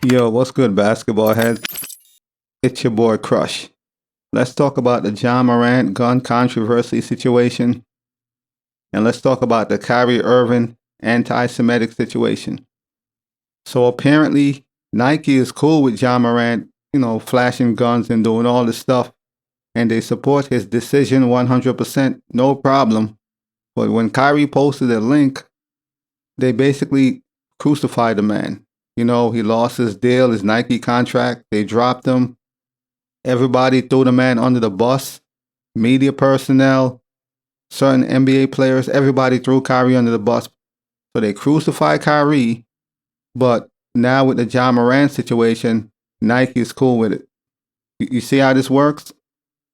Yo, what's good, basketball heads? It's your boy Crush. Let's talk about the John Morant gun controversy situation, and let's talk about the Kyrie Irving anti-Semitic situation. So apparently, Nike is cool with John Morant, flashing guns and doing all this stuff, and they support his decision 100%, no problem. But when Kyrie posted a link, they basically crucified the man. He lost his deal, his Nike contract. They dropped him. Everybody threw the man under the bus. Media personnel, certain NBA players, everybody threw Kyrie under the bus. So they crucified Kyrie. But now with the John Morant situation, Nike is cool with it. You see how this works?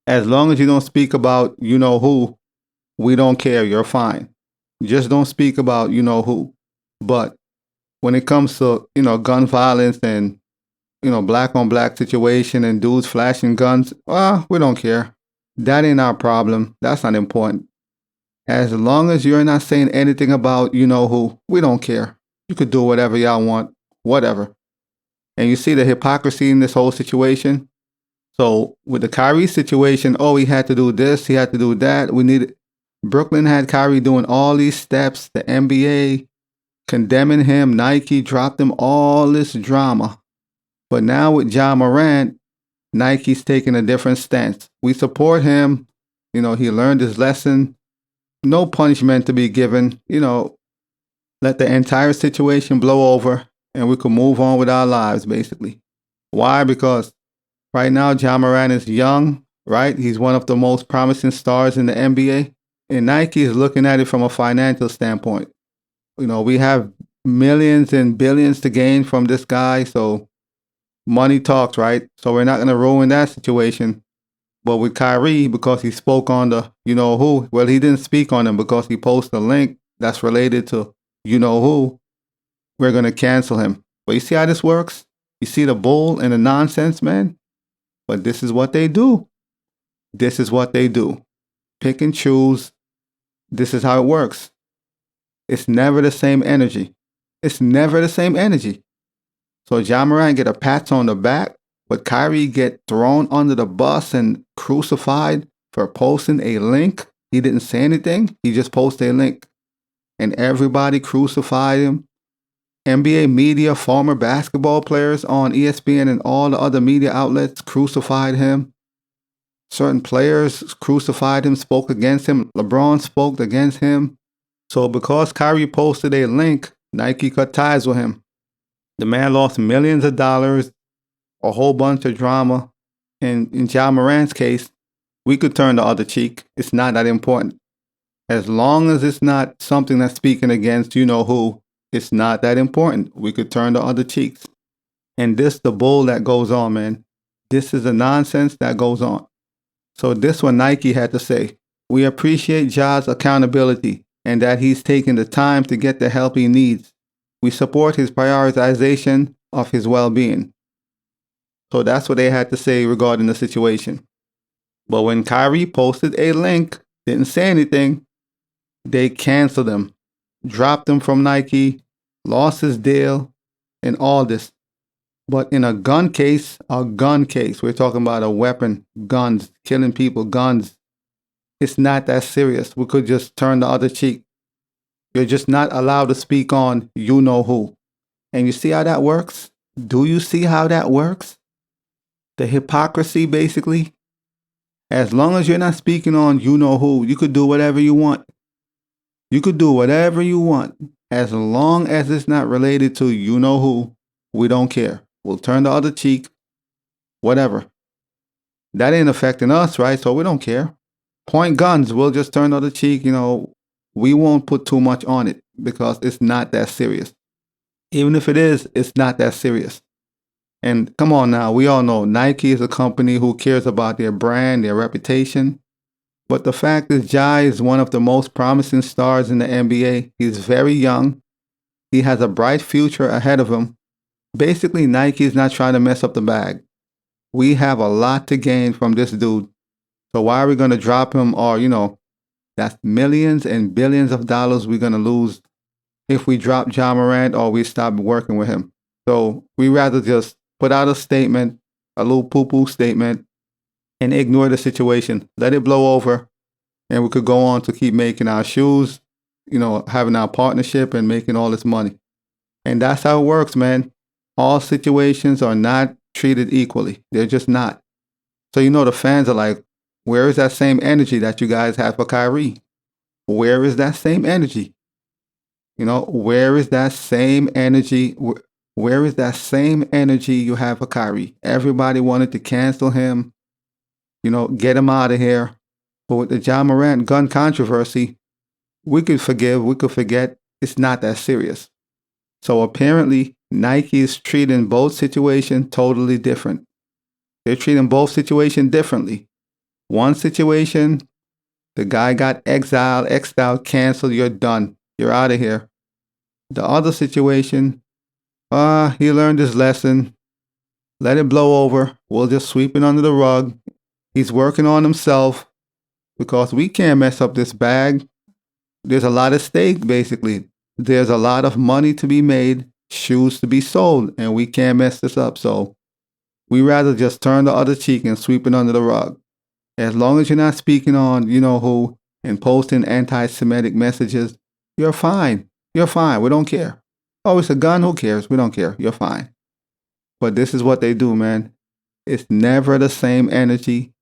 As long as you don't speak about you know who, we don't care. You're fine. Just don't speak about you know who. But when it comes to, gun violence and, black on black situation and dudes flashing guns, we don't care. That ain't our problem. That's not important. As long as you're not saying anything about you know who, we don't care. You could do whatever y'all want, whatever. And you see the hypocrisy in this whole situation? So with the Kyrie situation, he had to do this, he had to do that. Brooklyn had Kyrie doing all these steps, the NBA condemning him, Nike dropped him, all this drama. But now with John Morant, Nike's taking a different stance. We support him. He learned his lesson. No punishment to be given. Let the entire situation blow over and we can move on with our lives, basically. Why? Because right now, John Morant is young, right? He's one of the most promising stars in the NBA. And Nike is looking at it from a financial standpoint. We have millions and billions to gain from this guy. So money talks, right? So we're not going to ruin that situation. But with Kyrie, because he spoke on the you know who, well, he didn't speak on him because he posted a link that's related to you know who, we're going to cancel him. But you see how this works? You see the bull and the nonsense, man? But this is what they do. This is what they do. Pick and choose. This is how it works. It's never the same energy. It's never the same energy. So John Morant get a pat on the back, but Kyrie get thrown under the bus and crucified for posting a link. He didn't say anything. He just posted a link. And everybody crucified him. NBA media, former basketball players on ESPN and all the other media outlets crucified him. Certain players crucified him, spoke against him. LeBron spoke against him. So because Kyrie posted a link, Nike cut ties with him. The man lost millions of dollars, a whole bunch of drama. And in John Morant's case, we could turn the other cheek. It's not that important. As long as it's not something that's speaking against you know who, it's not that important. We could turn the other cheeks. And this the bull that goes on, man. This is the nonsense that goes on. So this what Nike had to say. We appreciate Ja's accountability and that he's taken the time to get the help he needs. We support his prioritization of his well-being. So that's what they had to say regarding the situation. But when Kyrie posted a link, didn't say anything, they canceled him, dropped him from Nike, lost his deal, and all this. But in a gun case, we're talking about a weapon, guns, killing people, guns. It's not that serious. We could just turn the other cheek. You're just not allowed to speak on you know who. And you see how that works? Do you see how that works? The hypocrisy, basically. As long as you're not speaking on you know who, you could do whatever you want. You could do whatever you want. As long as it's not related to you know who, we don't care. We'll turn the other cheek. Whatever. That ain't affecting us, right? So we don't care. Point guns, we'll just turn the other cheek. We won't put too much on it because it's not that serious. Even if it is, it's not that serious. And come on now, we all know Nike is a company who cares about their brand, their reputation. But the fact is, Ja is one of the most promising stars in the NBA. He's very young. He has a bright future ahead of him. Basically, Nike is not trying to mess up the bag. We have a lot to gain from this dude. So why are we going to drop him? Or, that's millions and billions of dollars we're going to lose if we drop John Morant or we stop working with him. So we rather just put out a statement, a little poo-poo statement, and ignore the situation. Let it blow over, and we could go on to keep making our shoes, having our partnership and making all this money. And that's how it works, man. All situations are not treated equally. They're just not. So, the fans are like, where is that same energy that you guys have for Kyrie? Where is that same energy? Where is that same energy? Where is that same energy you have for Kyrie? Everybody wanted to cancel him, get him out of here. But with the Ja Morant gun controversy, we could forgive, we could forget. It's not that serious. So apparently, Nike is treating both situations totally different. They're treating both situations differently. One situation, the guy got exiled, xed out, canceled, you're done. You're out of here. The other situation, he learned his lesson. Let it blow over. We'll just sweep it under the rug. He's working on himself because we can't mess up this bag. There's a lot at stake, basically. There's a lot of money to be made, shoes to be sold, and we can't mess this up. So we rather just turn the other cheek and sweep it under the rug. As long as you're not speaking on, who, and posting anti-Semitic messages, you're fine. You're fine. We don't care. Oh, it's a gun. Who cares? We don't care. You're fine. But this is what they do, man. It's never the same energy.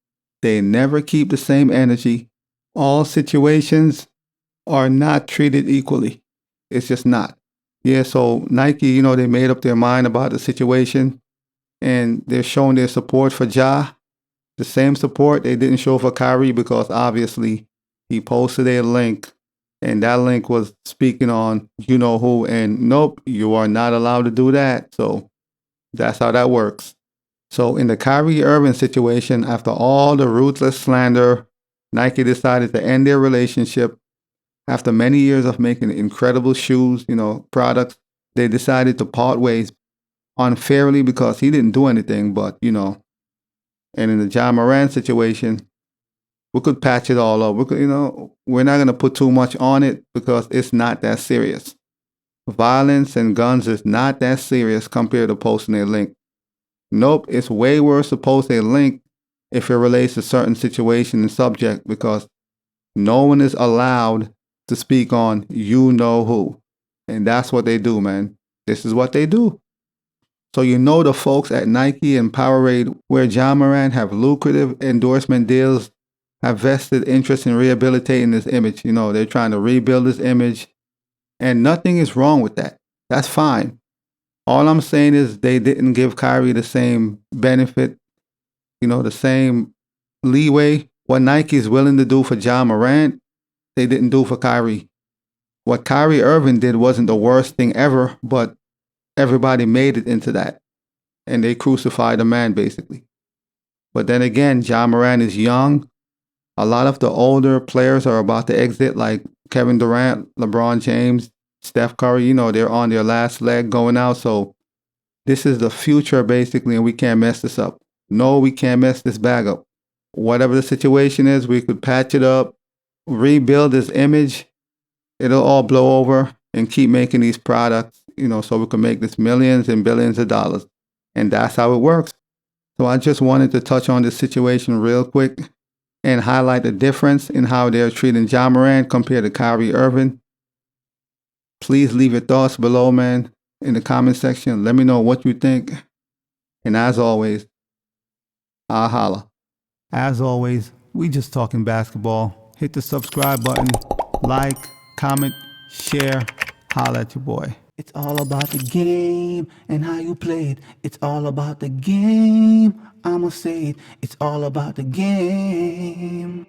They never keep the same energy. All situations are not treated equally. It's just not. Yeah, so Nike, they made up their mind about the situation, and they're showing their support for Ja. The same support they didn't show for Kyrie because obviously he posted a link, and that link was speaking on who, and nope, you are not allowed to do that. So that's how that works. So in the Kyrie Irving situation, after all the ruthless slander, Nike decided to end their relationship. After many years of making incredible shoes, products, they decided to part ways unfairly because he didn't do anything, but, and in the Ja Morant situation, we could patch it all up. We could, we're not going to put too much on it because it's not that serious. Violence and guns is not that serious compared to posting a link. Nope, it's way worse to post a link if it relates to certain situation and subject because no one is allowed to speak on who. And that's what they do, man. This is what they do. So the folks at Nike and Powerade, where Ja Morant have lucrative endorsement deals, have vested interest in rehabilitating this image. They're trying to rebuild this image. And nothing is wrong with that. That's fine. All I'm saying is they didn't give Kyrie the same benefit, the same leeway. What Nike is willing to do for Ja Morant, they didn't do for Kyrie. What Kyrie Irving did wasn't the worst thing ever, but everybody made it into that. And they crucified the man, basically. But then again, Ja Morant is young. A lot of the older players are about to exit, like Kevin Durant, LeBron James, Steph Curry. They're on their last leg going out. So this is the future, basically, and we can't mess this up. No, we can't mess this bag up. Whatever the situation is, we could patch it up, rebuild this image. It'll all blow over and keep making these products, so we can make this millions and billions of dollars. And that's how it works. So I just wanted to touch on this situation real quick and highlight the difference in how they're treating Ja Morant compared to Kyrie Irving. Please leave your thoughts below, man, in the comment section. Let me know what you think. And as always, I'll holla. As always, we just talking basketball. Hit the subscribe button, like, comment, share, holla at your boy. It's all about the game and how you play it. It's all about the game. I'ma say it. It's all about the game.